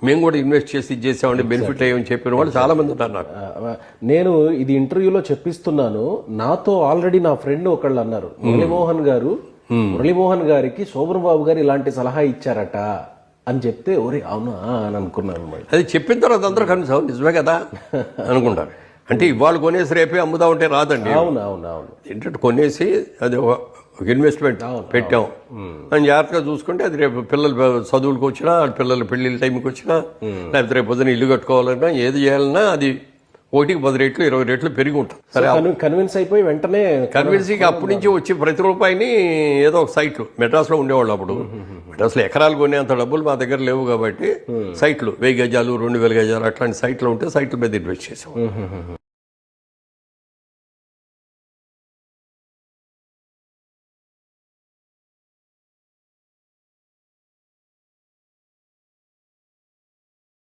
మేము కూడా ఇన్వెస్ట్ చేసి ఇది చేసామండి బెనిఫిట్ అయ్యని చెప్పిన వాళ్ళు చాలా మంది ఉన్నారు నాకు. నేను ఇది ఇంటర్వ్యూలో చెప్పిస్తున్నాను. నాతో ఆల్రెడీ నా ఫ్రెండ్ ఒకళ్ళు అన్నారు, మురళీమోహన్ గారికి శోభన్ బాబు గారు ఇలాంటి సలహా ఇచ్చారట అని చెప్తే ఒరే అవునా అని అనుకున్నాను. అది చెప్పిన తర్వాత అందరూ కన్విన్స్ అవ్వ నిజమే కదా అనుకుంటారు. అంటే ఇవాళ కొనేసి రేపే అమ్ముదా ఉంటే రాదండి. అవును ఏంటంటే కొనేసి అది ఒక ఇన్వెస్ట్మెంట్ పెట్టాం అని జాగ్రత్తగా చూసుకుంటే అది రేపు పిల్లలు చదువులకు వచ్చినా పిల్లల పెళ్లిళ్ళ టైంకి వచ్చినా లేకపోతే రేపు పొద్దున ఇల్లు కట్టుకోవాలన్నా ఏది చేయాలన్నా అది 1కి 10 రెట్లు 20 రెట్లు పెరిగి ఉంటుంది. సరే కన్విన్స్ అయిపోయి వెంటనే కన్విన్సింగ్ అప్పటి నుంచి వచ్చి ప్రతి రూపాయిని ఏదో ఒక సైట్లు మెడ్రాస్లో ఉండేవాళ్ళు. అప్పుడు మెడ్రాస్లో ఎకరాలు కొనేంత డబ్బులు మా దగ్గర లేవు కాబట్టి సైట్లు 1000 గజాలు 2000 గజాలు అట్లాంటి సైట్లు ఉంటే సైట్ల మీద ఇన్వెస్ట్ చేసాం.